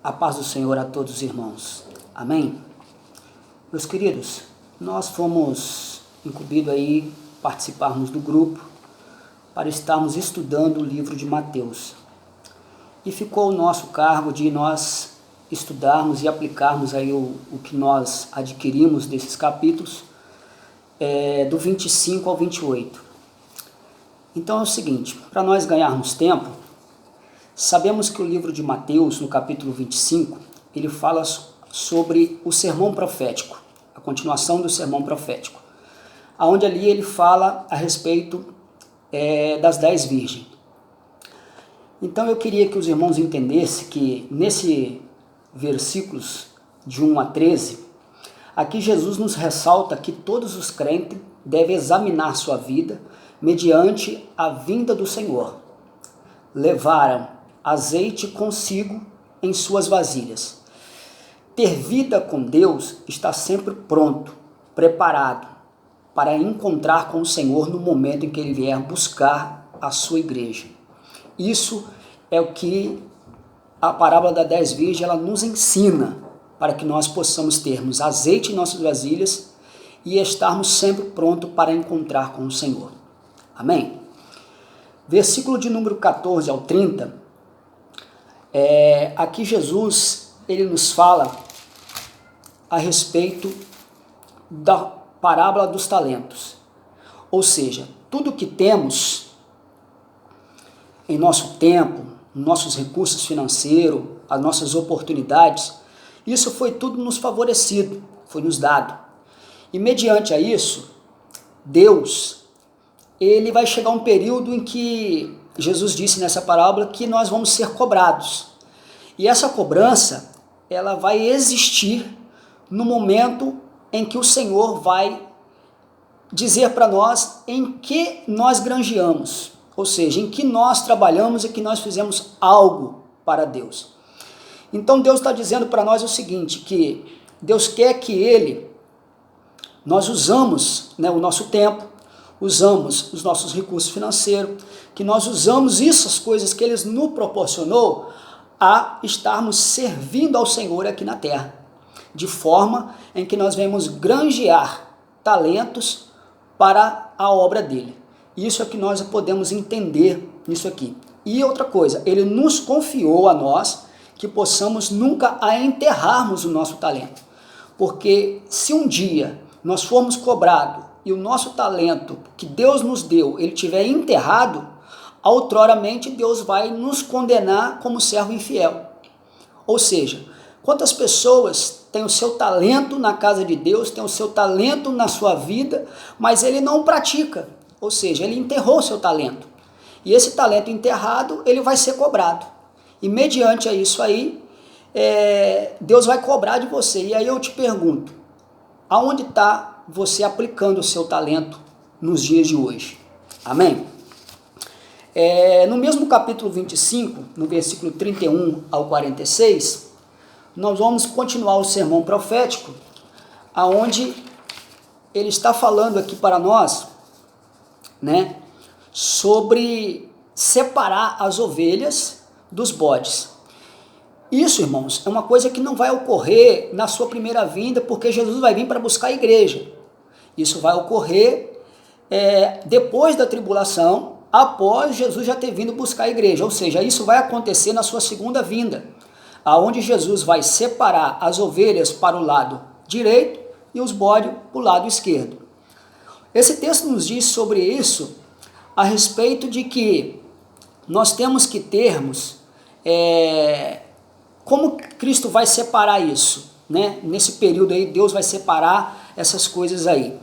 A paz do Senhor a todos os irmãos. Amém? Meus queridos, nós fomos incumbidos aí participarmos do grupo para estarmos estudando o livro de Mateus. E ficou o nosso cargo de nós estudarmos e aplicarmos aí o que nós adquirimos desses capítulos, do 25 ao 28. Então é o seguinte, para nós ganharmos tempo, sabemos que o livro de Mateus, no capítulo 25, ele fala sobre o sermão profético, a continuação do sermão profético, onde ali ele fala a respeito das 10 virgens. Então eu queria que os irmãos entendessem que nesse versículos de 1 a 13, aqui Jesus nos ressalta que todos os crentes devem examinar sua vida mediante a vinda do Senhor. Levaram azeite consigo em suas vasilhas. Ter vida com Deus está sempre pronto, preparado para encontrar com o Senhor no momento em que Ele vier buscar a sua igreja. Isso é o que a parábola das 10 virgens ela nos ensina, para que nós possamos termos azeite em nossas vasilhas e estarmos sempre prontos para encontrar com o Senhor. Amém? Versículo de número 14 ao 30, aqui Jesus ele nos fala a respeito da parábola dos talentos. Ou seja, tudo que temos em nosso tempo, nossos recursos financeiros, as nossas oportunidades, isso foi tudo nos favorecido, foi nos dado. E mediante a isso, Deus, ele vai chegar um período em que Jesus disse nessa parábola que nós vamos ser cobrados. E essa cobrança, ela vai existir no momento em que o Senhor vai dizer para nós em que nós granjeamos, ou seja, em que nós trabalhamos e que nós fizemos algo para Deus. Então Deus está dizendo para nós o seguinte, que Deus quer que nós usamos o nosso tempo, usamos os nossos recursos financeiros, que nós usamos essas coisas que Ele nos proporcionou a estarmos servindo ao Senhor aqui na terra, de forma em que nós vamos granjear talentos para a obra dele. Isso é que nós podemos entender nisso aqui. E outra coisa, Ele nos confiou a nós que possamos nunca enterrarmos o nosso talento, porque se um dia nós formos cobrados e o nosso talento que Deus nos deu, ele tiver enterrado, outroramente Deus vai nos condenar como servo infiel. Ou seja, quantas pessoas têm o seu talento na casa de Deus, têm o seu talento na sua vida, mas ele não pratica, ou seja, ele enterrou o seu talento. E esse talento enterrado, ele vai ser cobrado. E mediante a isso aí, Deus vai cobrar de você. E aí eu te pergunto, aonde está você aplicando o seu talento nos dias de hoje? Amém? No mesmo capítulo 25, no versículo 31 ao 46, nós vamos continuar o sermão profético, aonde ele está falando aqui para nós, sobre separar as ovelhas dos bodes. Isso, irmãos, é uma coisa que não vai ocorrer na sua primeira vinda, porque Jesus vai vir para buscar a igreja. Isso vai ocorrer depois da tribulação, após Jesus já ter vindo buscar a igreja. Ou seja, isso vai acontecer na sua segunda vinda, aonde Jesus vai separar as ovelhas para o lado direito e os bodes para o lado esquerdo. Esse texto nos diz sobre isso a respeito de que nós temos que termos como Cristo vai separar isso, Nesse período aí, Deus vai separar essas coisas aí.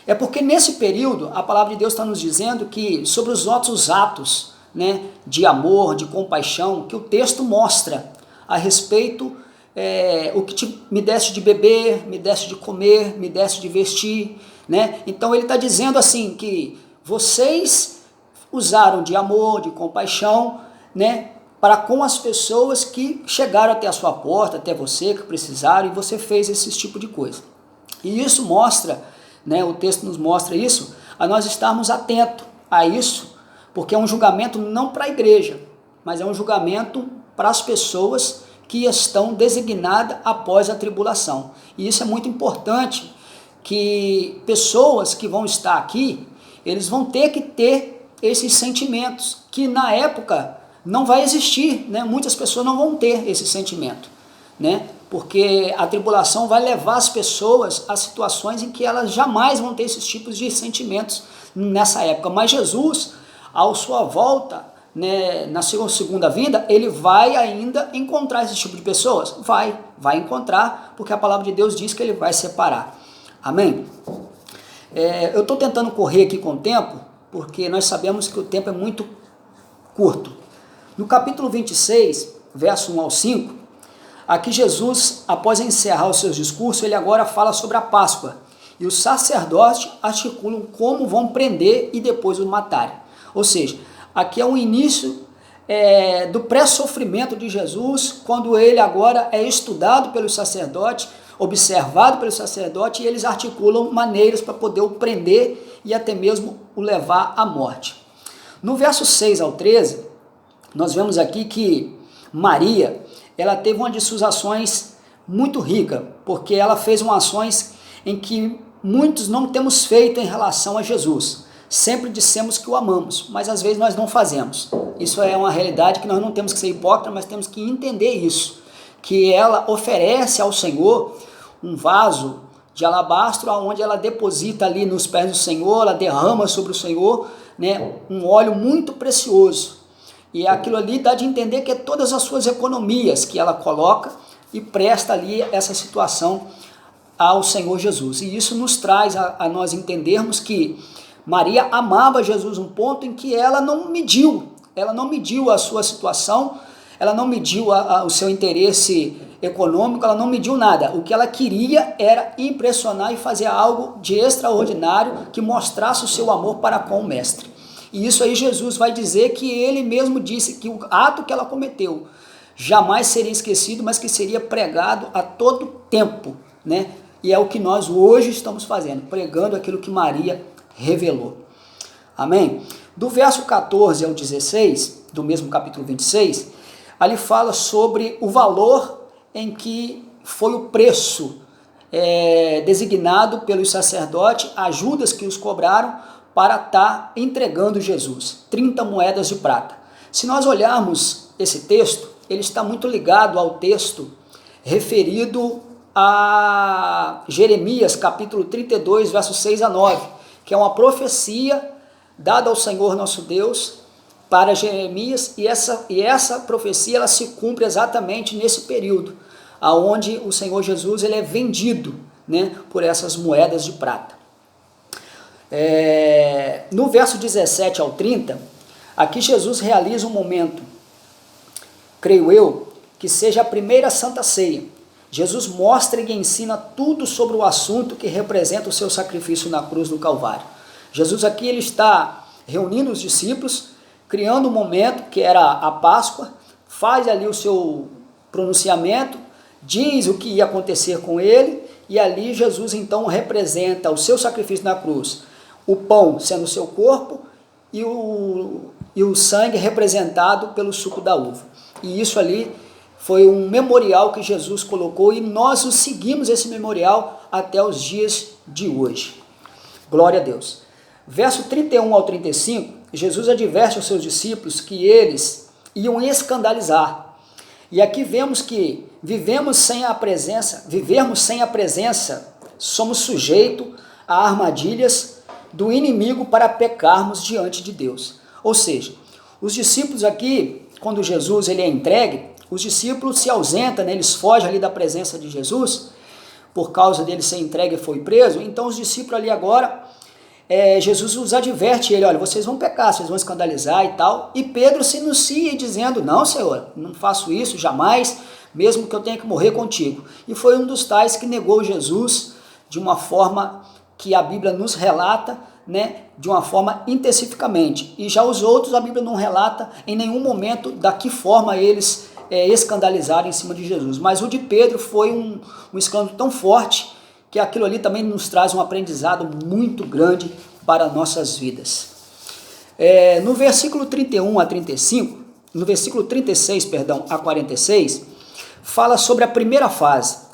É porque nesse período, a palavra de Deus está nos dizendo que sobre os outros atos, de amor, de compaixão, que o texto mostra a respeito, o que me deste de beber, me deste de comer, me deste de vestir, Então ele está dizendo assim, que vocês usaram de amor, de compaixão, para com as pessoas que chegaram até a sua porta, até você, que precisaram, e você fez esse tipo de coisa. E isso mostra, o texto nos mostra isso, a nós estarmos atentos a isso, porque é um julgamento não para a igreja, mas é um julgamento para as pessoas que estão designadas após a tribulação. E isso é muito importante, que pessoas que vão estar aqui, eles vão ter que ter esses sentimentos, que na época não vai existir, né? Muitas pessoas não vão ter esse sentimento, né? Porque a tribulação vai levar as pessoas a situações em que elas jamais vão ter esses tipos de sentimentos nessa época. Mas Jesus, ao sua volta, né, na segunda vinda, ele vai ainda encontrar esse tipo de pessoas? Vai encontrar, porque a palavra de Deus diz que ele vai separar. Amém? Eu estou tentando correr aqui com o tempo, porque nós sabemos que o tempo é muito curto. No capítulo 26, verso 1 ao 5, aqui Jesus, após encerrar os seus discursos, ele agora fala sobre a Páscoa. E os sacerdotes articulam como vão prender e depois o matarem. Ou seja, aqui é o início do pré-sofrimento de Jesus, quando ele agora é estudado pelos sacerdotes, observado pelos sacerdotes, e eles articulam maneiras para poder o prender e até mesmo o levar à morte. No verso 6 ao 13, nós vemos aqui que Maria, ela teve uma de suas ações muito rica, porque ela fez umas ações em que muitos não temos feito em relação a Jesus. Sempre dissemos que o amamos, mas às vezes nós não fazemos. Isso é uma realidade que nós não temos que ser hipócritas, mas temos que entender isso, que ela oferece ao Senhor um vaso de alabastro, onde ela deposita ali nos pés do Senhor, ela derrama sobre o Senhor, né, um óleo muito precioso. E aquilo ali dá de entender que é todas as suas economias que ela coloca e presta ali essa situação ao Senhor Jesus. E isso nos traz a nós entendermos que Maria amava Jesus, um ponto em que ela não mediu a sua situação, ela não mediu o seu interesse econômico, ela não mediu nada. O que ela queria era impressionar e fazer algo de extraordinário que mostrasse o seu amor para com o Mestre. E isso aí Jesus vai dizer que ele mesmo disse que o ato que ela cometeu jamais seria esquecido, mas que seria pregado a todo tempo, né? E é o que nós hoje estamos fazendo, pregando aquilo que Maria revelou. Amém? Do verso 14 ao 16, do mesmo capítulo 26, ali fala sobre o valor em que foi o preço designado pelos sacerdotes, ajudas que os cobraram para estar entregando Jesus, 30 moedas de prata. Se nós olharmos esse texto, ele está muito ligado ao texto referido a Jeremias, capítulo 32, versos 6 a 9, que é uma profecia dada ao Senhor nosso Deus para Jeremias, e essa profecia ela se cumpre exatamente nesse período, aonde o Senhor Jesus ele é vendido, né, por essas moedas de prata. No verso 17 ao 30, aqui Jesus realiza um momento, creio eu, que seja a primeira Santa Ceia. Jesus mostra e ensina tudo sobre o assunto que representa o seu sacrifício na cruz do Calvário. Jesus aqui ele está reunindo os discípulos, criando um momento que era a Páscoa, faz ali o seu pronunciamento, diz o que ia acontecer com ele, e ali Jesus então representa o seu sacrifício na cruz, o pão sendo o seu corpo e o sangue representado pelo suco da uva. E isso ali foi um memorial que Jesus colocou e nós o seguimos esse memorial até os dias de hoje. Glória a Deus. Verso 31 ao 35, Jesus adverte aos seus discípulos que eles iam escandalizar. E aqui vemos que vivermos sem a presença, somos sujeitos a armadilhas do inimigo para pecarmos diante de Deus. Ou seja, os discípulos aqui, quando Jesus ele é entregue, os discípulos se ausentam, né? Eles fogem ali da presença de Jesus, por causa dele ser entregue e foi preso. Então os discípulos ali agora, Jesus os adverte, ele, olha, vocês vão pecar, vocês vão escandalizar e tal. E Pedro se anuncia dizendo, não Senhor, não faço isso jamais, mesmo que eu tenha que morrer contigo. E foi um dos tais que negou Jesus de uma forma que a Bíblia nos relata, né, de uma forma intensificamente. E já os outros a Bíblia não relata em nenhum momento da que forma eles escandalizaram em cima de Jesus. Mas o de Pedro foi um escândalo tão forte que aquilo ali também nos traz um aprendizado muito grande para nossas vidas. No versículo 31 a 35, no versículo 36, a 46, fala sobre a primeira fase.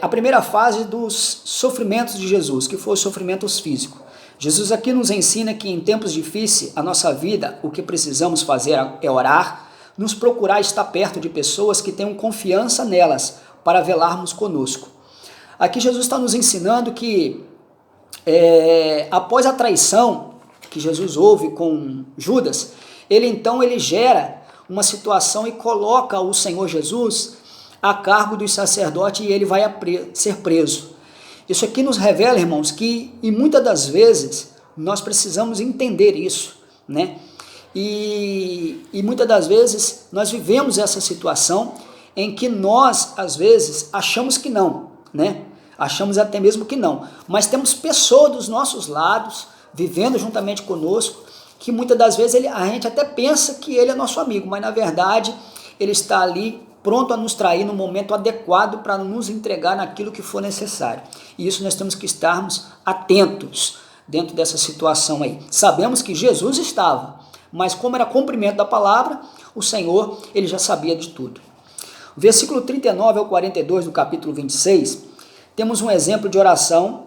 A primeira fase dos sofrimentos de Jesus, que foi os sofrimentos físicos. Jesus aqui nos ensina que em tempos difíceis, a nossa vida, o que precisamos fazer é orar, nos procurar estar perto de pessoas que tenham confiança nelas, para velarmos conosco. Aqui Jesus está nos ensinando que após a traição que Jesus houve com Judas, ele gera uma situação e coloca o Senhor Jesus a cargo dos sacerdotes e ele vai ser preso. Isso aqui nos revela, irmãos, que e muitas das vezes nós precisamos entender isso, né? E muitas das vezes nós vivemos essa situação em que nós, às vezes, achamos que não, né? Achamos até mesmo que não, mas temos pessoas dos nossos lados, vivendo juntamente conosco, que muitas das vezes a gente até pensa que ele é nosso amigo, mas na verdade ele está ali pronto a nos trair no momento adequado para nos entregar naquilo que for necessário. E isso nós temos que estarmos atentos dentro dessa situação aí. Sabemos que Jesus estava, mas como era cumprimento da palavra, o Senhor, ele já sabia de tudo. O versículo 39 ao 42 do capítulo 26, temos um exemplo de oração,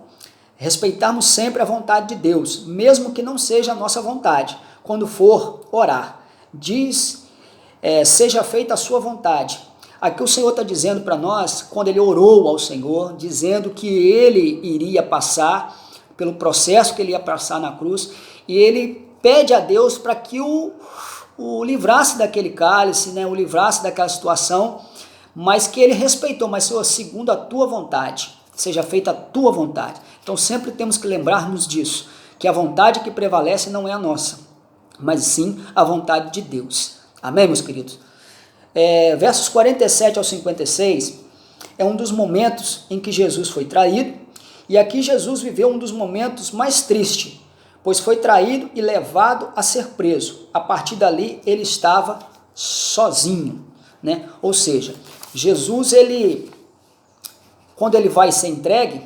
respeitarmos sempre a vontade de Deus, mesmo que não seja a nossa vontade. Quando for orar, diz, seja feita a sua vontade. Aqui o Senhor está dizendo para nós, quando ele orou ao Senhor, dizendo que ele iria passar pelo processo que ele ia passar na cruz, e ele pede a Deus para que o livrasse daquele cálice, né, o livrasse daquela situação, mas que ele respeitou, mas Senhor, segundo a tua vontade, seja feita a tua vontade. Então sempre temos que lembrar-nos disso, que a vontade que prevalece não é a nossa, mas sim a vontade de Deus. Amém, meus queridos? Versos 47 ao 56 é um dos momentos em que Jesus foi traído, e aqui Jesus viveu um dos momentos mais tristes, pois foi traído e levado a ser preso. A partir dali ele estava sozinho, né? Ou seja, Jesus, quando ele vai ser entregue,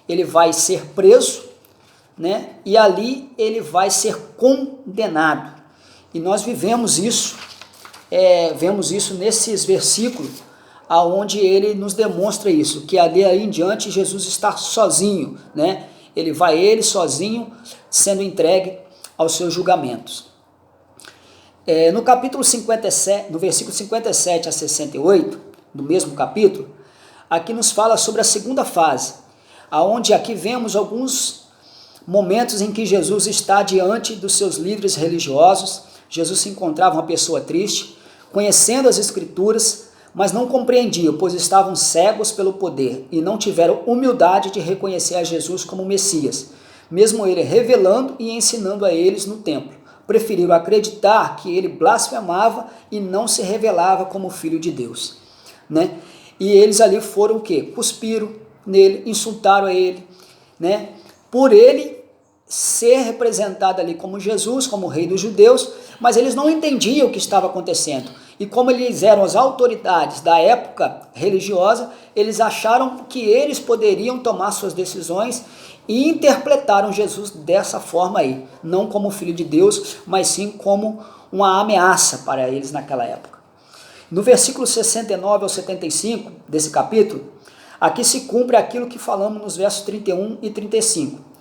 ele vai ser preso, né? E ali ele vai ser condenado. E nós vemos isso nesses versículos, aonde ele nos demonstra isso, que ali em diante Jesus está sozinho, né? Ele sozinho sendo entregue aos seus julgamentos. No capítulo 57, no versículo 57 a 68, do mesmo capítulo, aqui nos fala sobre a segunda fase, aonde aqui vemos alguns momentos em que Jesus está diante dos seus líderes religiosos. Jesus se encontrava uma pessoa triste, conhecendo as Escrituras, mas não compreendiam, pois estavam cegos pelo poder e não tiveram humildade de reconhecer a Jesus como Messias, mesmo ele revelando e ensinando a eles no templo. Preferiram acreditar que ele blasfemava e não se revelava como Filho de Deus, né? E eles ali foram o quê? Cuspiram nele, insultaram a ele, né? Por ele ser representado ali como Jesus, como Rei dos Judeus, mas eles não entendiam o que estava acontecendo. E como eles eram as autoridades da época religiosa, eles acharam que eles poderiam tomar suas decisões e interpretaram Jesus dessa forma aí, não como Filho de Deus, mas sim como uma ameaça para eles naquela época. No versículo 69 ao 75 desse capítulo, aqui se cumpre aquilo que falamos nos versos 31 e 35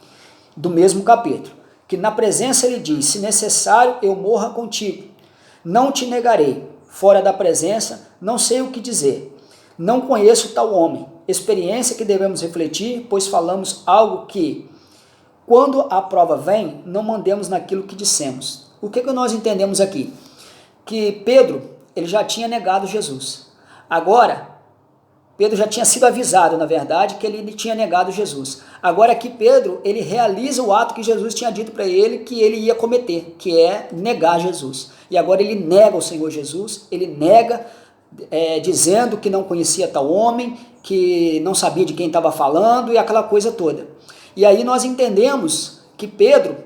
do mesmo capítulo, que na presença ele diz, se necessário eu morra contigo, não te negarei, fora da presença não sei o que dizer, não conheço tal homem, experiência que devemos refletir, pois falamos algo que, quando a prova vem, não mandemos naquilo que dissemos. O que nós entendemos aqui? Que Pedro, ele já tinha negado Jesus. Agora, Pedro já tinha sido avisado, na verdade, que ele tinha negado Jesus. Agora aqui Pedro, ele realiza o ato que Jesus tinha dito para ele que ele ia cometer, que é negar Jesus. E agora ele nega o Senhor Jesus, ele nega, dizendo que não conhecia tal homem, que não sabia de quem estava falando e aquela coisa toda. E aí nós entendemos que Pedro,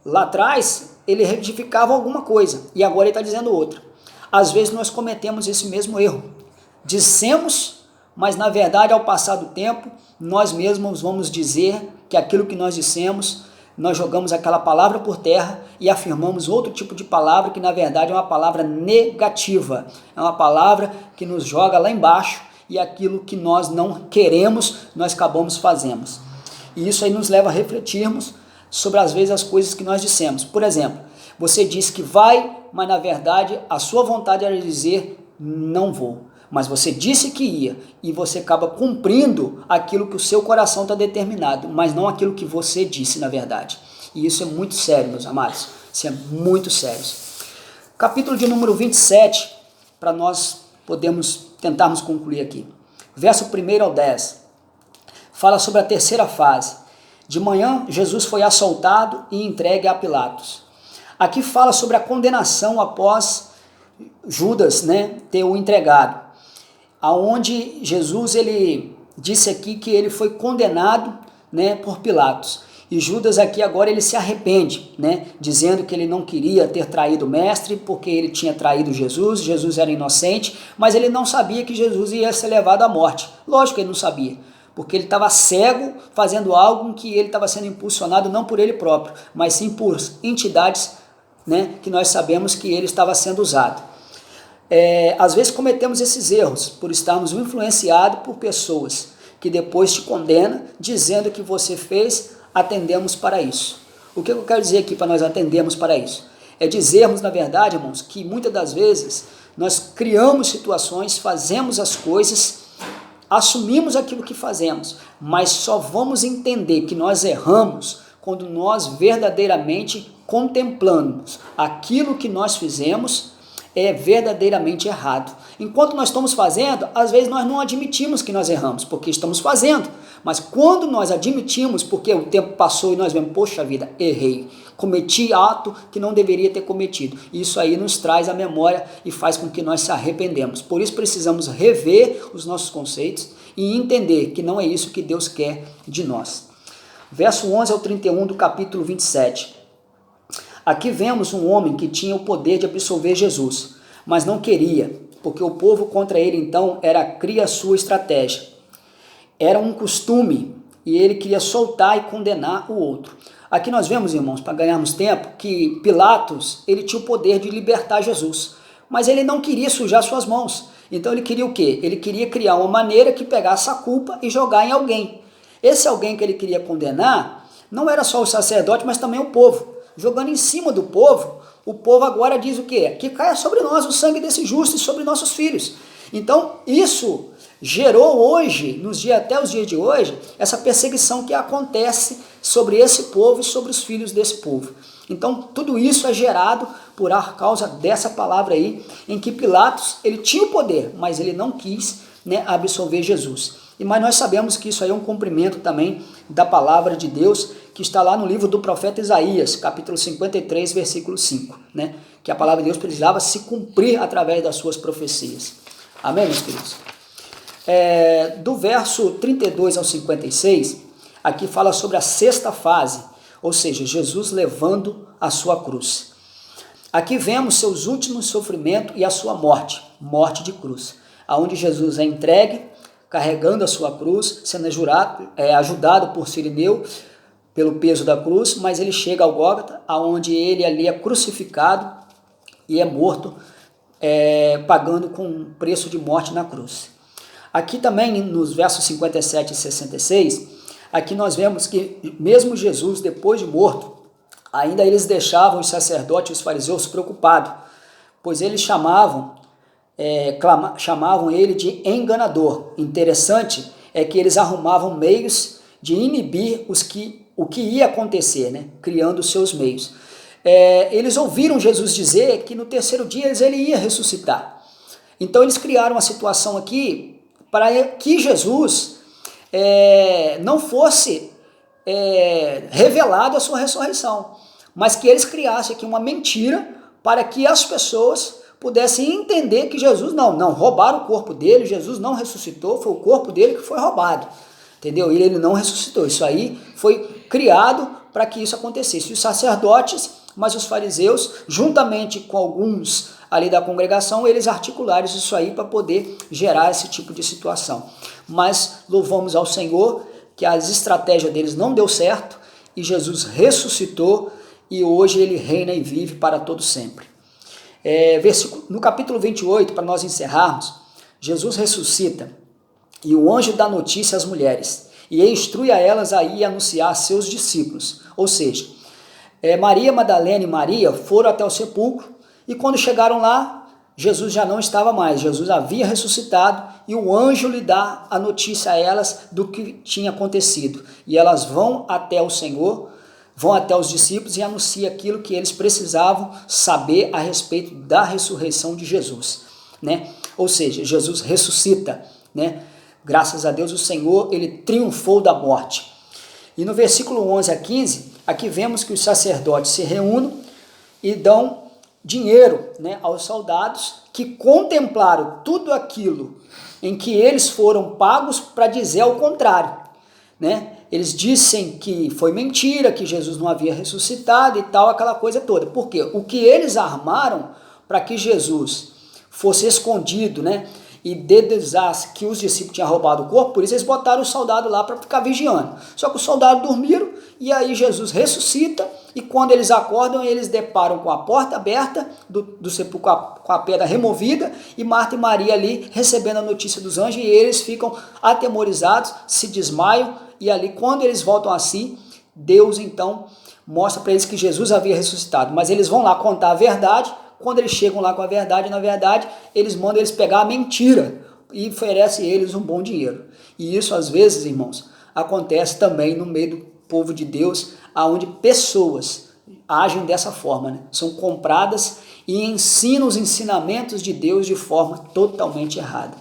lá atrás, ele retificava alguma coisa e agora ele está dizendo outra. Às vezes nós cometemos esse mesmo erro. Dissemos, mas na verdade ao passar do tempo, nós mesmos vamos dizer que aquilo que nós dissemos nós jogamos aquela palavra por terra e afirmamos outro tipo de palavra que na verdade é uma palavra negativa, é uma palavra que nos joga lá embaixo e aquilo que nós não queremos, nós acabamos fazendo. E isso aí nos leva a refletirmos sobre às vezes as coisas que nós dissemos. Por exemplo, você disse que vai, mas na verdade a sua vontade era dizer não vou. Mas você disse que ia e você acaba cumprindo aquilo que o seu coração está determinado, mas não aquilo que você disse na verdade. E isso é muito sério, meus amados. Isso é muito sério. Capítulo de número 27, para nós tentarmos concluir aqui. Verso 1 ao 10. Fala sobre a terceira fase. De manhã, Jesus foi assaltado e entregue a Pilatos. Aqui fala sobre a condenação após Judas, ter o entregado. Aonde Jesus ele disse aqui que ele foi condenado, por Pilatos. E Judas aqui agora ele se arrepende, dizendo que ele não queria ter traído o mestre, porque ele tinha traído Jesus, Jesus era inocente, mas ele não sabia que Jesus ia ser levado à morte. Lógico que ele não sabia, porque ele estava cego fazendo algo em que ele estava sendo impulsionado não por ele próprio, mas sim por entidades, que nós sabemos que ele estava sendo usado. Às vezes cometemos esses erros por estarmos influenciados por pessoas que depois te condenam, dizendo que você fez, atendemos para isso. O que eu quero dizer aqui para nós atendermos para isso? É dizermos, na verdade, irmãos, que muitas das vezes nós criamos situações, fazemos as coisas, assumimos aquilo que fazemos, mas só vamos entender que nós erramos quando nós verdadeiramente contemplamos aquilo que nós fizemos é verdadeiramente errado. Enquanto nós estamos fazendo, às vezes nós não admitimos que nós erramos, porque estamos fazendo. Mas quando nós admitimos, porque o tempo passou e nós vemos, poxa vida, errei, cometi ato que não deveria ter cometido. Isso aí nos traz a memória e faz com que nós se arrependemos. Por isso precisamos rever os nossos conceitos e entender que não é isso que Deus quer de nós. Verso 11 ao 31 do capítulo 27. Aqui vemos um homem que tinha o poder de absolver Jesus, mas não queria, porque o povo contra ele então cria sua estratégia. Era um costume e ele queria soltar e condenar o outro. Aqui nós vemos, irmãos, para ganharmos tempo, que Pilatos ele tinha o poder de libertar Jesus, mas ele não queria sujar suas mãos. Então ele queria o quê? Ele queria criar uma maneira que pegasse a culpa e jogar em alguém. Esse alguém que ele queria condenar não era só o sacerdote, mas também o povo. Jogando em cima do povo, o povo agora diz o quê? Que caia sobre nós o sangue desse justo e sobre nossos filhos. Então, isso gerou hoje, até os dias de hoje, essa perseguição que acontece sobre esse povo e sobre os filhos desse povo. Então, tudo isso é gerado por causa dessa palavra aí, em que Pilatos, ele tinha o poder, mas ele não quis absolver Jesus. Mas nós sabemos que isso aí é um cumprimento também da palavra de Deus, que está lá no livro do profeta Isaías, capítulo 53, versículo 5, que a palavra de Deus precisava se cumprir através das suas profecias. Amém, meus queridos? Do verso 32 ao 56, aqui fala sobre a sexta fase, ou seja, Jesus levando a sua cruz. Aqui vemos seus últimos sofrimentos e a sua morte de cruz, aonde Jesus é entregue, carregando a sua cruz, sendo ajudado por Cirineu, pelo peso da cruz, mas ele chega ao Gólgota, onde ele ali é crucificado e é morto, pagando com um preço de morte na cruz. Aqui também, nos versos 57 e 66, aqui nós vemos que mesmo Jesus, depois de morto, ainda eles deixavam os sacerdotes e os fariseus preocupados, pois eles chamavam ele de enganador. Interessante é que eles arrumavam meios de inibir o que ia acontecer, criando os seus meios. Eles ouviram Jesus dizer que no terceiro dia ele ia ressuscitar. Então eles criaram uma situação aqui para que Jesus não fosse revelado a sua ressurreição, mas que eles criassem aqui uma mentira para que as pessoas pudessem entender que Jesus não roubaram o corpo dele, Jesus não ressuscitou, foi o corpo dele que foi roubado, entendeu? E ele não ressuscitou. Isso aí foi criado para que isso acontecesse. Os sacerdotes, mas os fariseus, juntamente com alguns ali da congregação, eles articularam isso aí para poder gerar esse tipo de situação. Mas louvamos ao Senhor que as estratégias deles não deu certo e Jesus ressuscitou e hoje ele reina e vive para todo sempre. No capítulo 28, para nós encerrarmos, Jesus ressuscita e o anjo dá notícia às mulheres e instrui a elas a ir anunciar a seus discípulos. Ou seja, Maria Madalena e Maria foram até o sepulcro e quando chegaram lá, Jesus já não estava mais, Jesus havia ressuscitado e o anjo lhe dá a notícia a elas do que tinha acontecido. E elas vão até o Senhor, vão até os discípulos e anunciam aquilo que eles precisavam saber a respeito da ressurreição de Jesus, né? Ou seja, Jesus ressuscita, né? Graças a Deus o Senhor, ele triunfou da morte. E no versículo 11 a 15, aqui vemos que os sacerdotes se reúnem e dão dinheiro, né, aos soldados que contemplaram tudo aquilo em que eles foram pagos para dizer ao contrário, né? Eles dizem que foi mentira, que Jesus não havia ressuscitado e tal, aquela coisa toda. Por quê? O que eles armaram para que Jesus fosse escondido, né, e deduzasse que os discípulos tinham roubado o corpo, por isso eles botaram o soldado lá para ficar vigiando. Só que os soldados dormiram e aí Jesus ressuscita e quando eles acordam, eles deparam com a porta aberta do sepulcro, com a pedra removida e Marta e Maria ali recebendo a notícia dos anjos e eles ficam atemorizados, se desmaiam e ali quando eles voltam a si, Deus então mostra para eles que Jesus havia ressuscitado, mas eles vão lá contar a verdade. Quando eles chegam lá com a verdade, na verdade, eles mandam eles pegar a mentira e oferecem eles um bom dinheiro. E isso, às vezes, irmãos, acontece também no meio do povo de Deus, onde pessoas agem dessa forma, né? São compradas e ensinam os ensinamentos de Deus de forma totalmente errada.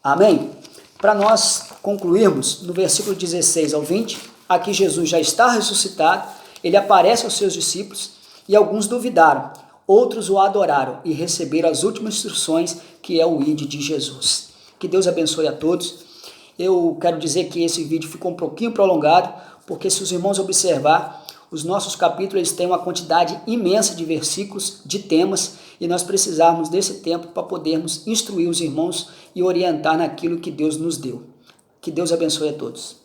Amém? Para nós concluirmos, no versículo 16 ao 20, aqui Jesus já está ressuscitado, ele aparece aos seus discípulos e alguns duvidaram. Outros o adoraram e receberam as últimas instruções, que é o ID de Jesus. Que Deus abençoe a todos. Eu quero dizer que esse vídeo ficou um pouquinho prolongado, porque se os irmãos observar, os nossos capítulos eles têm uma quantidade imensa de versículos, de temas, e nós precisamos desse tempo para podermos instruir os irmãos e orientar naquilo que Deus nos deu. Que Deus abençoe a todos.